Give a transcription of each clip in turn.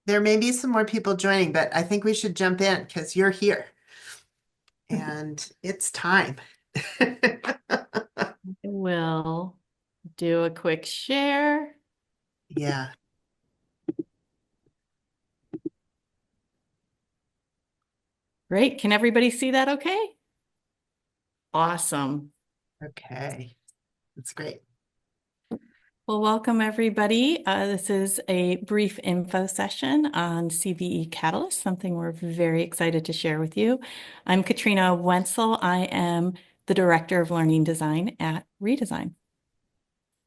There may be some more people joining, but I think we should jump in because you're here and it's time. We'll do a quick share. Yeah. Great. Can everybody see that okay? Awesome. Okay. That's great. Well, welcome everybody. This is a brief info session on CBE Catalyst, something we're very excited to share with you. I'm Katrina Wenzel. I am the Director of Learning Design at reDesign.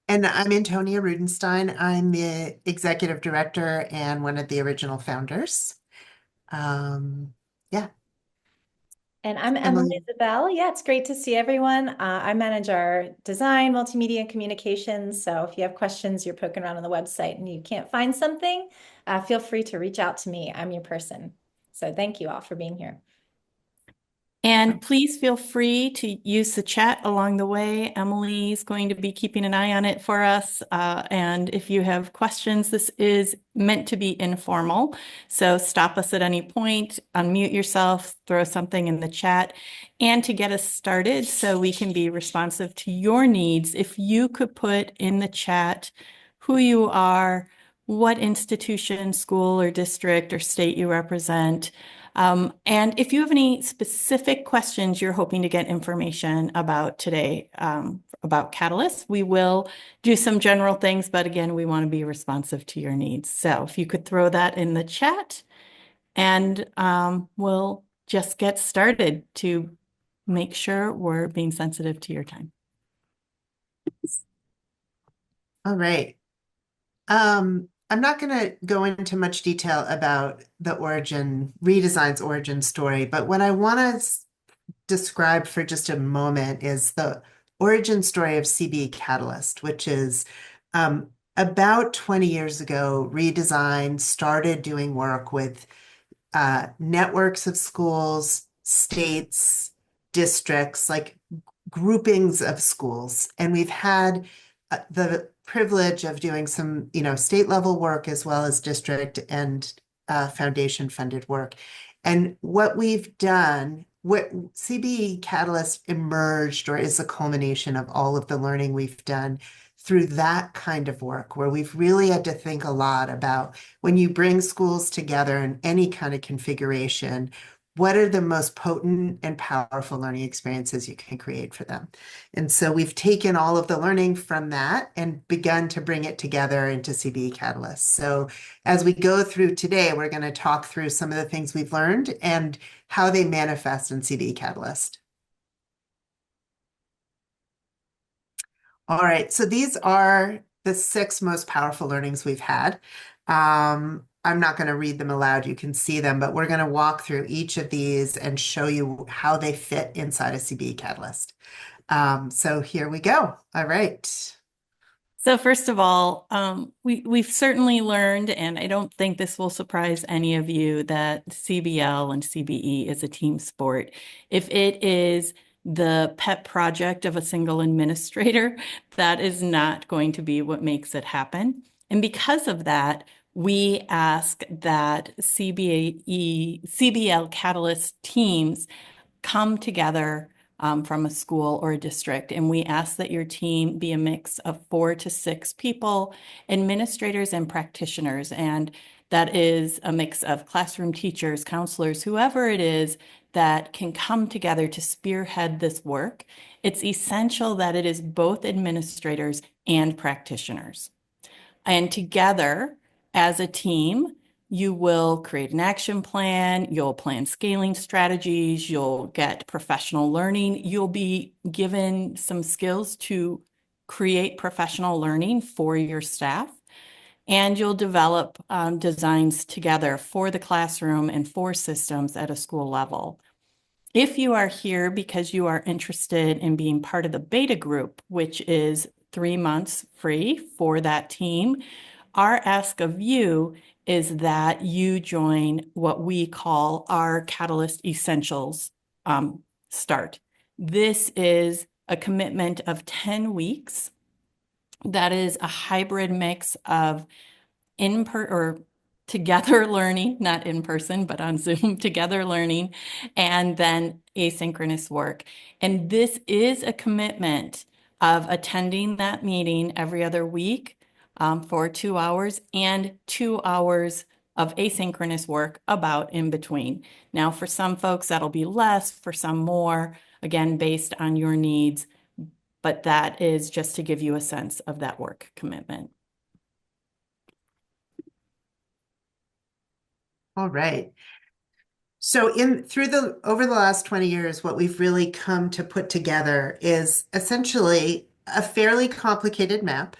And I'm Antonia Rudenstein. I'm the executive director and one of the original founders. Um, yeah, And I'm Emily Emily. Isabel. Yeah, it's great to see everyone. I manage our design, multimedia, and communications. So if you have questions, you're poking around on the website and you can't find something, feel free to reach out to me. I'm your person. So thank you all for being here. And please feel free to use the chat along the way. Emily's going to be keeping an eye on it for us. And if you have questions, this is meant to be informal. So stop us at any point, unmute yourself, throw something in the chat. And to get us started so we can be responsive to your needs, if you could put in the chat who you are, what institution, school or district or state you represent, and if you have any specific questions you're hoping to get information about today, about Catalyst, we will do some general things, but again, we want to be responsive to your needs. So if you could throw that in the chat and we'll just get started to make sure we're being sensitive to your time. All right. I'm not going to go into much detail about the redesign's origin story, but what I want to describe for just a moment is the origin story of CBE Catalyst, which is about 20 years ago, redesign started doing work with networks of schools, states, districts, like groupings of schools. And we've had the privilege of doing some, state level work as well as district and foundation funded work. And what we've done, what CBE Catalyst emerged or is a culmination of all of the learning we've done through that kind of work, where we've really had to think a lot about when you bring schools together in any kind of configuration, what are the most potent and powerful learning experiences you can create for them? And so we've taken all of the learning from that and begun to bring it together into CBE Catalyst. So as we go through today, we're going to talk through some of the things we've learned and how they manifest in CBE Catalyst. All right, so these are the 6 most powerful learnings we've had. I'm not going to read them aloud, you can see them, but we're going to walk through each of these and show you how they fit inside a CBE Catalyst. So here we go. All right. So first of all, we've certainly learned, and I don't think this will surprise any of you, that CBL and CBE is a team sport. If it is the pet project of a single administrator, that is not going to be what makes it happen. And because of that, we ask that CBL Catalyst teams come together from a school or a district. And we ask that your team be a mix of 4 to 6 people, administrators and practitioners. And that is a mix of classroom teachers, counselors, whoever it is that can come together to spearhead this work. It's essential that it is both administrators and practitioners. And together, as a team, you will create an action plan, you'll plan scaling strategies, you'll get professional learning, you'll be given some skills to create professional learning for your staff, and you'll develop designs together for the classroom and for systems at a school level. If you are here because you are interested in being part of the beta group, which is 3 months free for that team, our ask of you is that you join what we call our Catalyst Essentials start. This is a commitment of 10 weeks. That is a hybrid mix of together learning, not in person, but on Zoom, together learning, and then asynchronous work. And this is a commitment of attending that meeting every other week for 2 hours and 2 hours of asynchronous work about in between. Now, for some folks, that'll be less, for some more, again, based on your needs, but that is just to give you a sense of that work commitment. All right. So over the last 20 years, what we've really come to put together is essentially a fairly complicated map,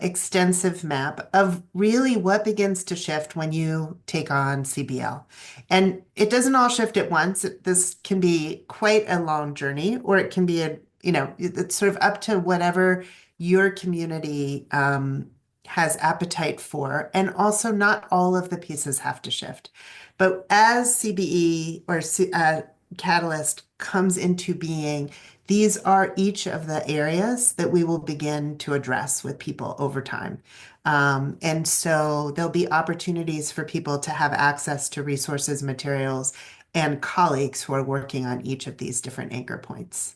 extensive map of really what begins to shift when you take on CBL. And it doesn't all shift at once. This can be quite a long journey, or it can be it's sort of up to whatever your community has appetite for. And also, not all of the pieces have to shift. But as CBE or Catalyst comes into being, these are each of the areas that we will begin to address with people over time. And so there'll be opportunities for people to have access to resources, materials, and colleagues who are working on each of these different anchor points.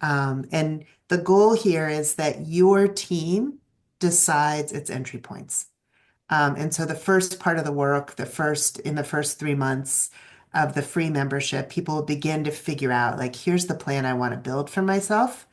And the goal here is that your team decides its entry points. And so the first part of the work, in the first 3 months of the free membership, people will begin to figure out, like, here's the plan I want to build for myself.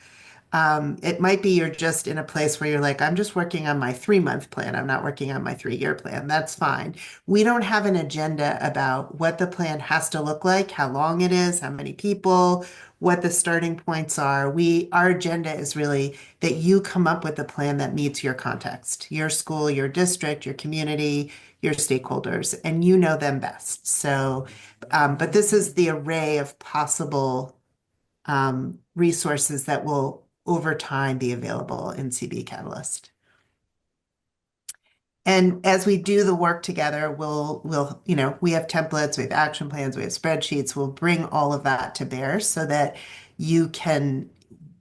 It might be you're just in a place where you're like, I'm just working on my 3 month plan. I'm not working on my 3 year plan. That's fine. We don't have an agenda about what the plan has to look like, how long it is, how many people, what the starting points are. Our agenda is really that you come up with a plan that meets your context, your school, your district, your community, your stakeholders, and you know them best. So, but this is the array of possible resources that will over time be available in CBE Catalyst. And as we do the work together, we have templates, we have action plans, we have spreadsheets. We'll bring all of that to bear so that you can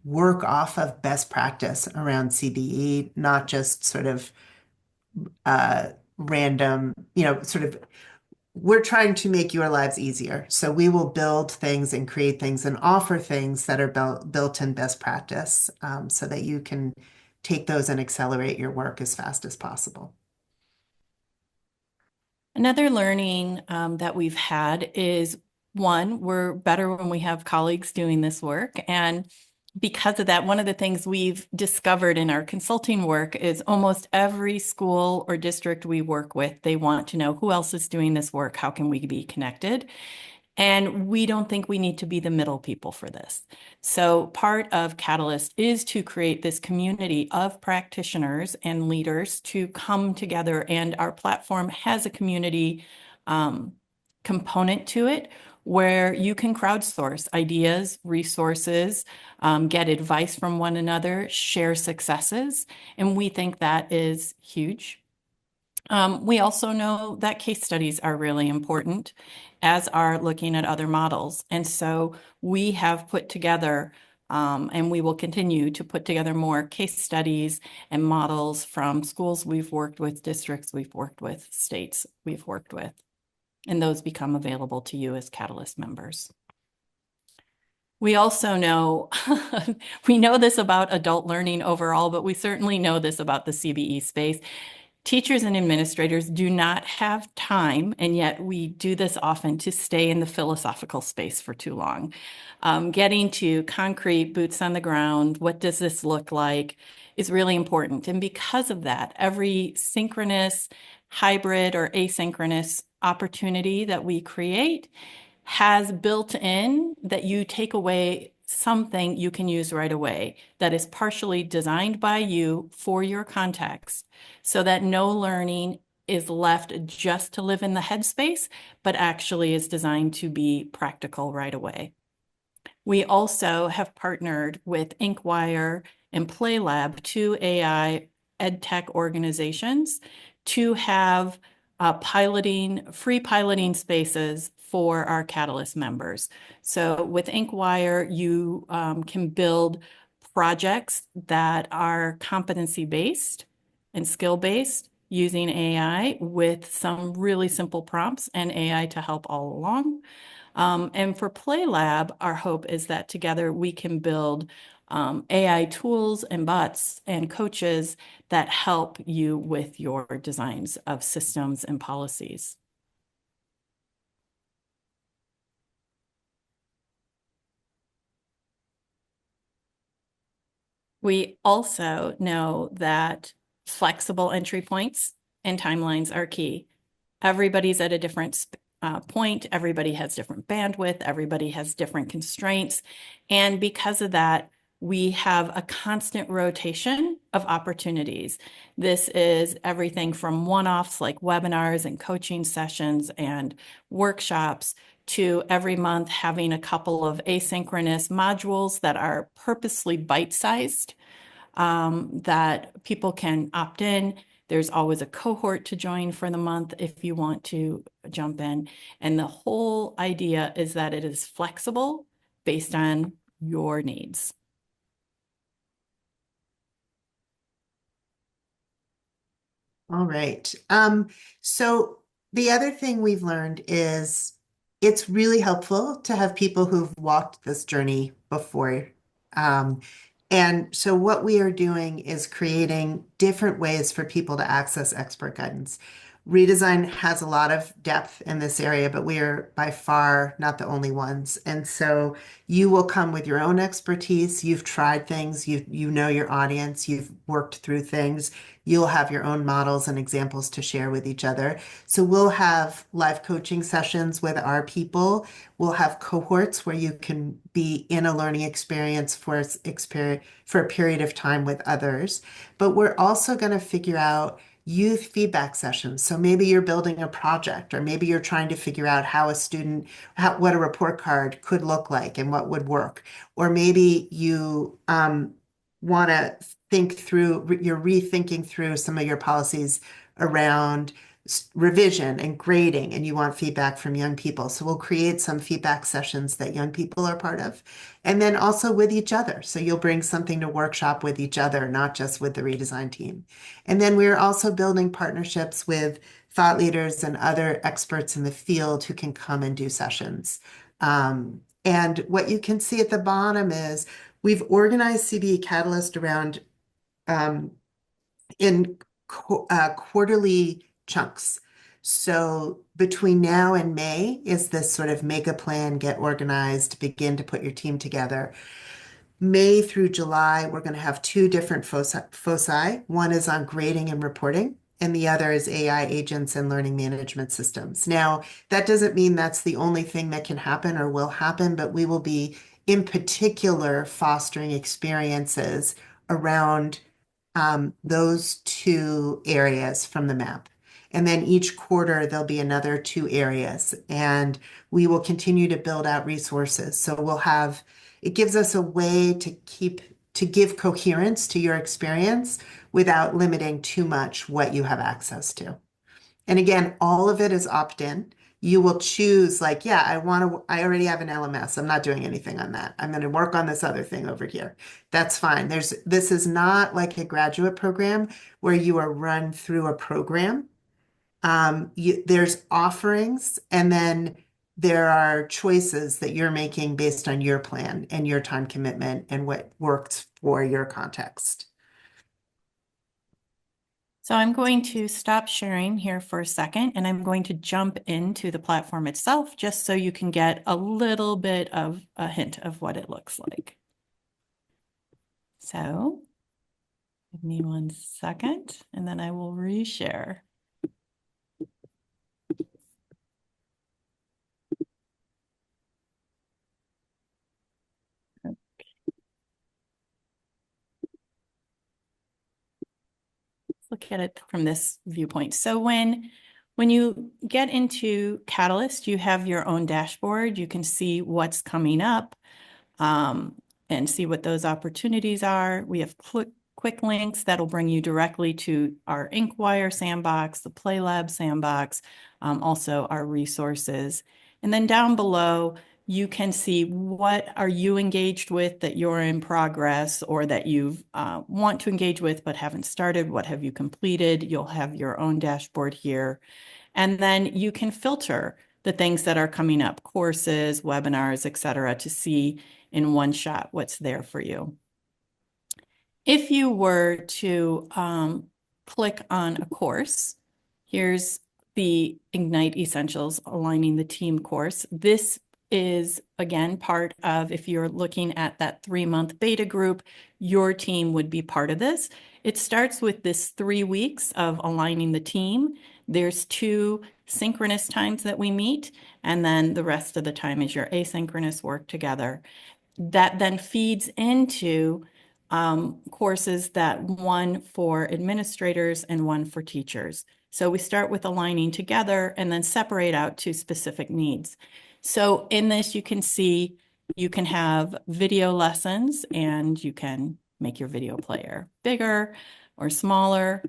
work off of best practice around CBE, not just sort of random, sort of we're trying to make your lives easier. So we will build things and create things and offer things that are built in best practice so that you can take those and accelerate your work as fast as possible. Another learning that we've had is one, we're better when we have colleagues doing this work. And because of that, one of the things we've discovered in our consulting work is almost every school or district we work with, they want to know who else is doing this work, how can we be connected? And we don't think we need to be the middle people for this. So part of Catalyst is to create this community of practitioners and leaders to come together. And our platform has a community component to it where you can crowdsource ideas, resources, get advice from one another, share successes. And we think that is huge. We also know that case studies are really important, as are looking at other models. And so we have put together, and we will continue to put together more case studies and models from schools we've worked with, districts we've worked with, states we've worked with. And those become available to you as Catalyst members. We also know, we know this about adult learning overall, but we certainly know this about the CBE space. Teachers and administrators do not have time, and yet we do this often, to stay in the philosophical space for too long. Getting to concrete, boots on the ground, what does this look like, is really important. And because of that, every synchronous, hybrid, or asynchronous opportunity that we create has built in that you take away something you can use right away that is partially designed by you for your context, so that no learning is left just to live in the headspace, but actually is designed to be practical right away. We also have partnered with Inkwire and PlayLab, two AI EdTech organizations, to have free piloting spaces for our Catalyst members. So with Inkwire, you can build projects that are competency-based and skill-based using AI with some really simple prompts and AI to help all along. And for Play Lab, our hope is that together we can build AI tools and bots and coaches that help you with your designs of systems and policies. We also know that flexible entry points and timelines are key. Everybody's at a different point. Everybody has different bandwidth. Everybody has different constraints. And because of that, we have a constant rotation of opportunities. This is everything from one-offs like webinars and coaching sessions and workshops to every month having a couple of asynchronous modules that are purposely bite-sized, that people can opt in. There's always a cohort to join for the month if you want to jump in. And the whole idea is that it is flexible based on your needs. All right. So the other thing we've learned is it's really helpful to have people who've walked this journey before. Um, and so what we are doing is creating different ways for people to access expert guidance. Redesign has a lot of depth in this area, but we are by far not the only ones. And so you will come with your own expertise. You've tried things, you know your audience, you've worked through things. You'll have your own models and examples to share with each other. So we'll have live coaching sessions with our people. We'll have cohorts where you can be in a learning experience for a period of time with others. But we're also going to figure out youth feedback sessions. So maybe you're building a project, or maybe you're trying to figure out what a report card could look like and what would work. Or maybe you want to you're rethinking through some of your policies around revision and grading, and you want feedback from young people. So we'll create some feedback sessions that young people are part of, and then also with each other. So you'll bring something to workshop with each other, not just with the redesign team. And then we're also building partnerships with thought leaders and other experts in the field who can come and do sessions. And what you can see at the bottom is we've organized CBE Catalyst around um, in quarterly chunks. So between now and May is this sort of make a plan, get organized, begin to put your team together. May through July, we're going to have two different foci. One is on grading and reporting, and the other is AI agents and learning management systems. Now, that doesn't mean that's the only thing that can happen or will happen, but we will be, in particular, fostering experiences around those two areas from the map. And then each quarter, there'll be another two areas, and we will continue to build out resources. So it gives us a way to give coherence to your experience without limiting too much what you have access to. And again, all of it is opt-in. You will choose like, yeah, I already have an LMS. I'm not doing anything on that. I'm going to work on this other thing over here. That's fine. This is not like a graduate program where you are run through a program. There's offerings, and then there are choices that you're making based on your plan and your time commitment and what works for your context. So I'm going to stop sharing here for a second, and I'm going to jump into the platform itself just so you can get a little bit of a hint of what it looks like. So give me 1 second, and then I will reshare. Look at it from this viewpoint. So when you get into Catalyst, you have your own dashboard. You can see what's coming up and see what those opportunities are. We have quick links that'll bring you directly to our Inkwire sandbox, the PlayLab sandbox, also our resources. And then down below, you can see what are you engaged with that you're in progress or that you want to engage with but haven't started. What have you completed? You'll have your own dashboard here. And then you can filter the things that are coming up, courses, webinars, et cetera, to see in one shot what's there for you. If you were to click on a course, here's the Ignite Essentials Aligning the Team course. This is, again, part of, if you're looking at that 3-month beta group, your team would be part of this. It starts with this 3 weeks of aligning the team. There's 2 synchronous times that we meet, and then the rest of the time is your asynchronous work together. That then feeds into courses, that one for administrators and one for teachers. So we start with aligning together and then separate out to specific needs. So in this, you can see you can have video lessons and you can make your video player bigger or smaller.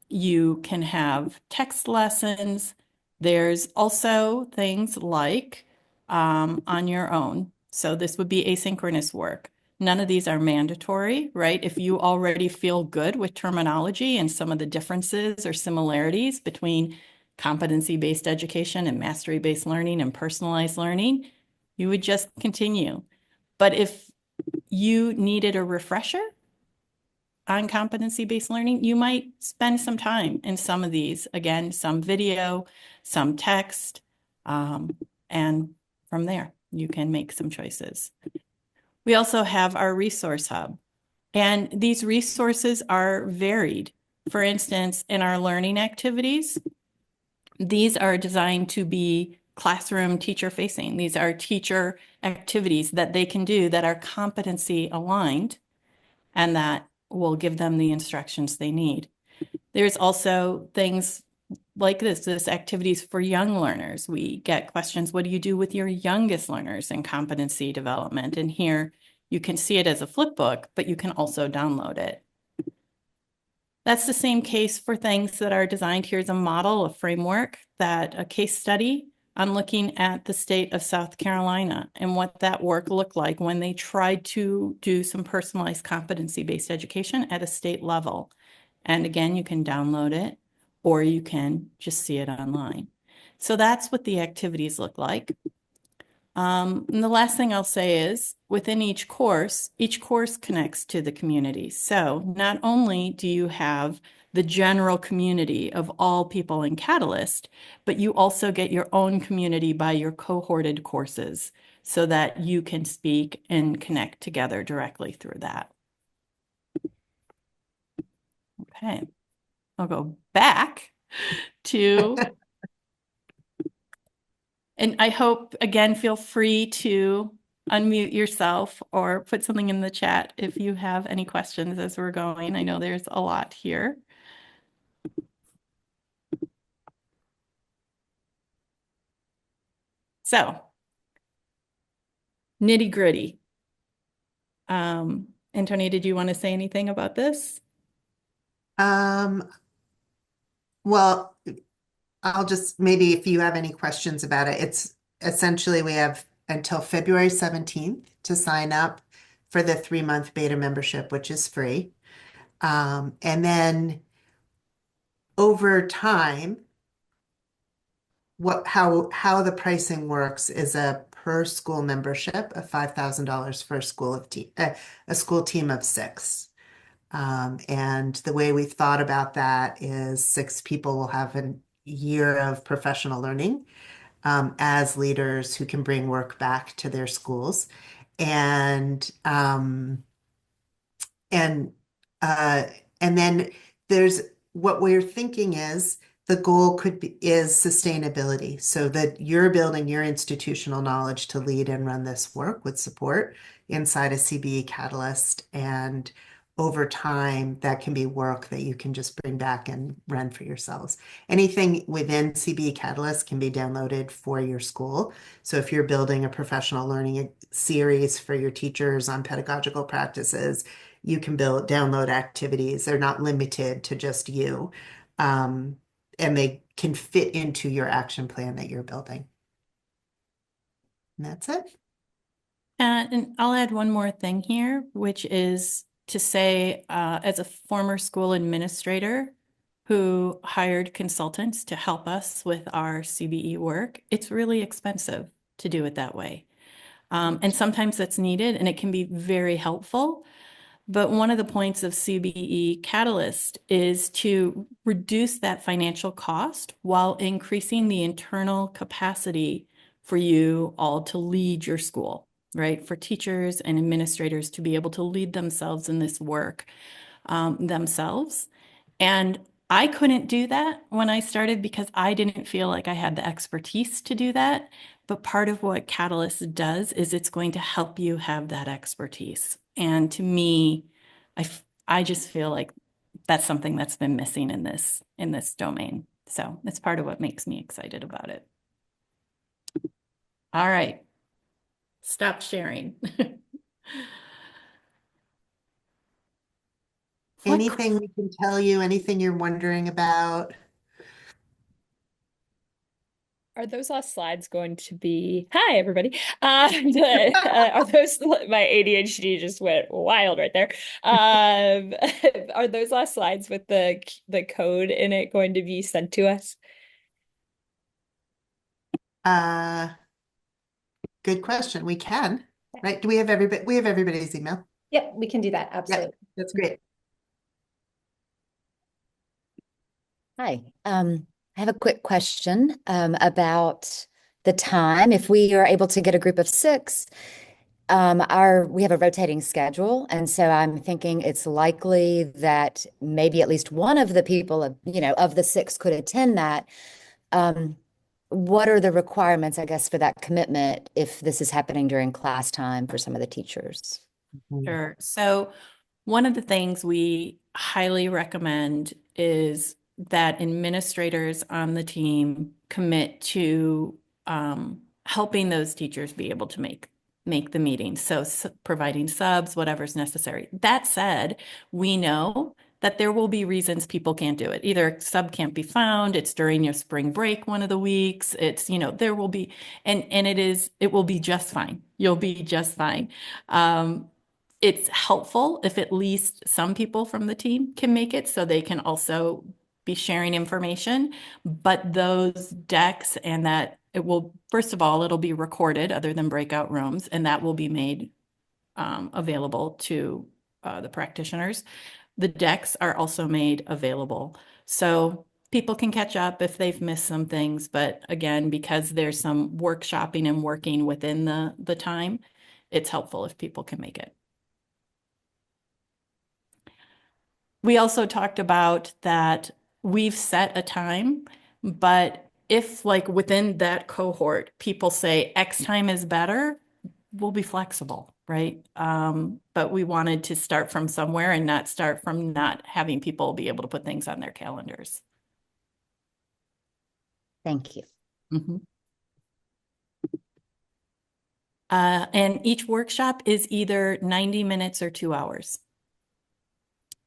You can have text lessons. There's also things like on your own. So this would be asynchronous work. None of these are mandatory, right? If you already feel good with terminology and some of the differences or similarities between competency-based education and mastery-based learning and personalized learning, you would just continue. But if you needed a refresher on competency-based learning, you might spend some time in some of these. Again, some video, some text, and from there, you can make some choices. We also have our resource hub, and these resources are varied. For instance, in our learning activities, these are designed to be classroom teacher facing. These are teacher activities that they can do that are competency aligned and that will give them the instructions they need. There's also things like this activities for young learners. We get questions, what do you do with your youngest learners in competency development? And here you can see it as a flip book, but you can also download it. That's the same case for things that are designed. Here's a model, a framework, a case study on looking at the state of South Carolina and what that work looked like when they tried to do some personalized competency-based education at a state level. And again, you can download it or you can just see it online. So that's what the activities look like. And the last thing I'll say is within each course connects to the community. So not only do you have the general community of all people in Catalyst, but you also get your own community by your cohorted courses so that you can speak and connect together directly through that. Okay, I'll go back to and I hope, again, feel free to unmute yourself or put something in the chat if you have any questions as we're going. I know there's a lot here. So, nitty gritty. Antonia, did you want to say anything about this? Well, I'll just maybe if you have any questions about it, it's essentially we have until February 17th to sign up for the 3-month beta membership, which is free. And then over time, how the pricing works is a per school membership of $5,000 for a school team of 6. And the way we've thought about that is 6 people will have a year of professional learning as leaders who can bring work back to their schools. And uh, and then there's what we're thinking is the goal is sustainability, so that you're building your institutional knowledge to lead and run this work with support inside a CBE Catalyst, and over time that can be work that you can just bring back and run for yourselves. Anything within CBE Catalyst can be downloaded for your school. So if you're building a professional learning series for your teachers on pedagogical practices, you can download activities. They're not limited to just you. And they can fit into your action plan that you're building. And that's it. And I'll add one more thing here, which is to say, as a former school administrator who hired consultants to help us with our CBE work, it's really expensive to do it that way. And sometimes that's needed and it can be very helpful. But one of the points of CBE Catalyst is to reduce that financial cost while increasing the internal capacity for you all to lead your school, right? For teachers and administrators to be able to lead themselves in this work themselves. And I couldn't do that when I started because I didn't feel like I had the expertise to do that. But part of what Catalyst does is it's going to help you have that expertise. And to me, I just feel like that's something that's been missing in this domain. So it's part of what makes me excited about it. All right. Stop sharing. What Anything we can tell you, anything you're wondering about? Are those last slides going to be, hi everybody. Are those, my ADHD just went wild right there. Are those last slides with the code in it going to be sent to us? Uh, Good question. We can, right? Do we have everybody? We have everybody's email. Yep, we can do that. Yeah, Absolutely. that's great. Hi, I have a quick question about the time. If we are able to get a group of six, we have a rotating schedule, and so I'm thinking it's likely that maybe at least one of the people of the six could attend that. What are the requirements, I guess, for that commitment if this is happening during class time for some of the teachers? Sure. So one of the things we highly recommend is that administrators on the team commit to helping those teachers be able to make the meetings. So providing subs, whatever's necessary. That said, we know that there will be reasons people can't do it. Either a sub can't be found, it's during your spring break one of the weeks, it's, there will be, and it will be just fine. You'll be just fine. It's helpful if at least some people from the team can make it so they can also be sharing information. But those decks and that it will, first of all, it'll be recorded other than breakout rooms, and that will be made available to the practitioners. The decks are also made available. So people can catch up if they've missed some things. But again, because there's some workshopping and working within the time, it's helpful if people can make it. We also talked about that we've set a time, but if like within that cohort, people say X time is better, we'll be flexible, right? But we wanted to start from somewhere and not start from not having people be able to put things on their calendars. Thank you. Mm-hmm. And each workshop is either 90 minutes or 2 hours.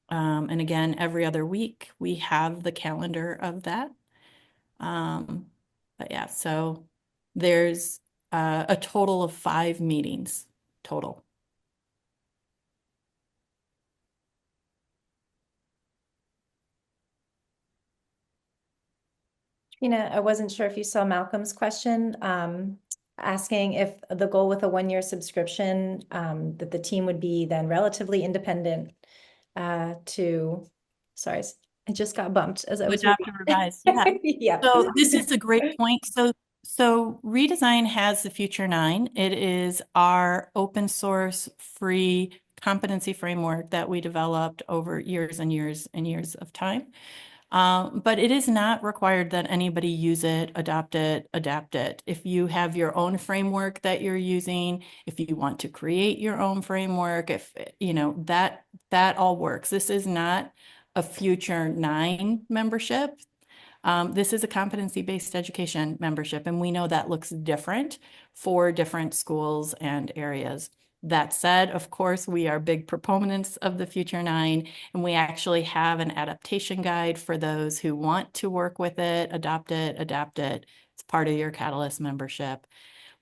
And again, every other week we have the calendar of that. But yeah, so there's a total of 5 meetings total. Trina, I wasn't sure if you saw Malcolm's question, asking if the goal with a 1-year subscription, that the team would be then relatively independent sorry, I just got bumped as I was Adopt and revise, yeah. yeah. So this is a great point. So reDesign has the Future 9. It is our open source free competency framework that we developed over years and years and years of time. But it is not required that anybody use it, adopt it, adapt it. If you have your own framework that you're using, if you want to create your own framework, if that all works. This is not a Future 9 membership. This is a competency-based education membership, and we know that looks different for different schools and areas. That said, of course, we are big proponents of the Future 9, and we actually have an adaptation guide for those who want to work with it, adopt it, adapt it. It's part of your Catalyst membership.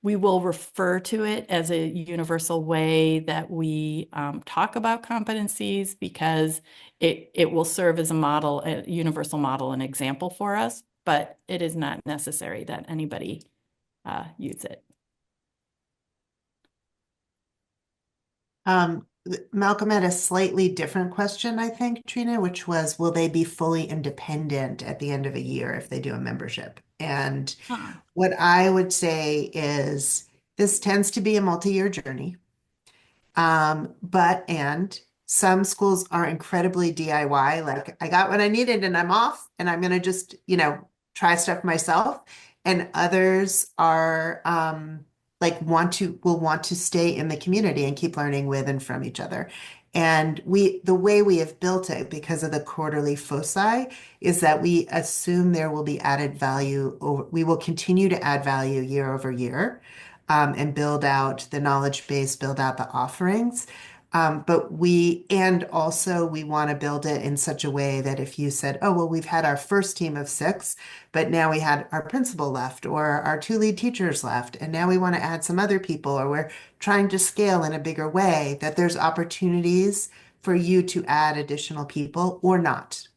We will refer to it as a universal way that we talk about competencies because it will serve as a model, a universal model, an example for us, but it is not necessary that anybody use it. Malcolm had a slightly different question, I think, Trina, which was, will they be fully independent at the end of a year if they do a membership? And Huh. what I would say is this tends to be a multi-year journey. And some schools are incredibly DIY, like I got what I needed and I'm off and I'm gonna just, try stuff myself. And others are like will want to stay in the community and keep learning with and from each other. And the way we have built it because of the quarterly foci is that we assume there will be added value we will continue to add value year over year and build out the knowledge base, build out the offerings. And also we want to build it in such a way that if you said, oh, well, we've had our first team of 6, but now we had our principal left or our 2 lead teachers left, and now we want to add some other people, or we're trying to scale in a bigger way, that there's opportunities for you to add additional people or not.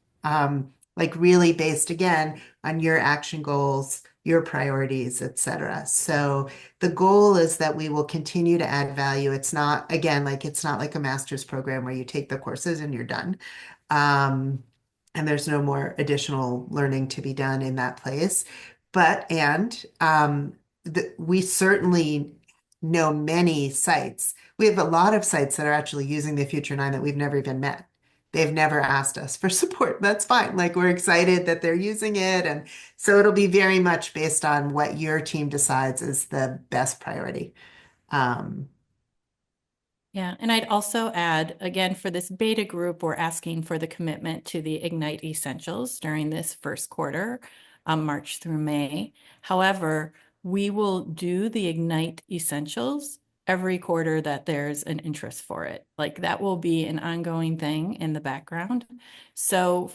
Like really based again on your action goals, your priorities, et cetera. So the goal is that we will continue to add value. It's not, again, like it's not like a master's program where you take the courses and you're done. And there's no more additional learning to be done in that place. We certainly know many sites. We have a lot of sites that are actually using the Future 9 that we've never even met. They've never asked us for support. That's fine. Like we're excited that they're using it. And so it'll be very much based on what your team decides is the best priority. Um, Yeah, and I'd also add, again, for this beta group, we're asking for the commitment to the Ignite Essentials during this first quarter, March through May. However, we will do the Ignite Essentials every quarter that there's an interest for it. Like that will be an ongoing thing in the background. So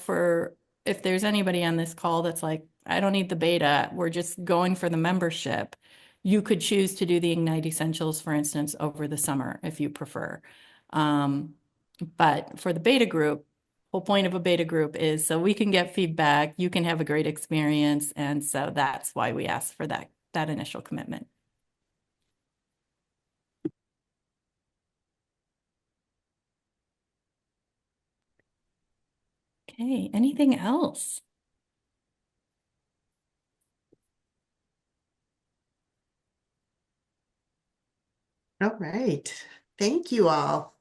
if there's anybody on this call that's like, I don't need the beta, we're just going for the membership, you could choose to do the Ignite Essentials, for instance, over the summer if you prefer. But for the beta group, whole point of a beta group is so we can get feedback, you can have a great experience. And so that's why we ask for that initial commitment. Okay, anything else? all right. Thank you all.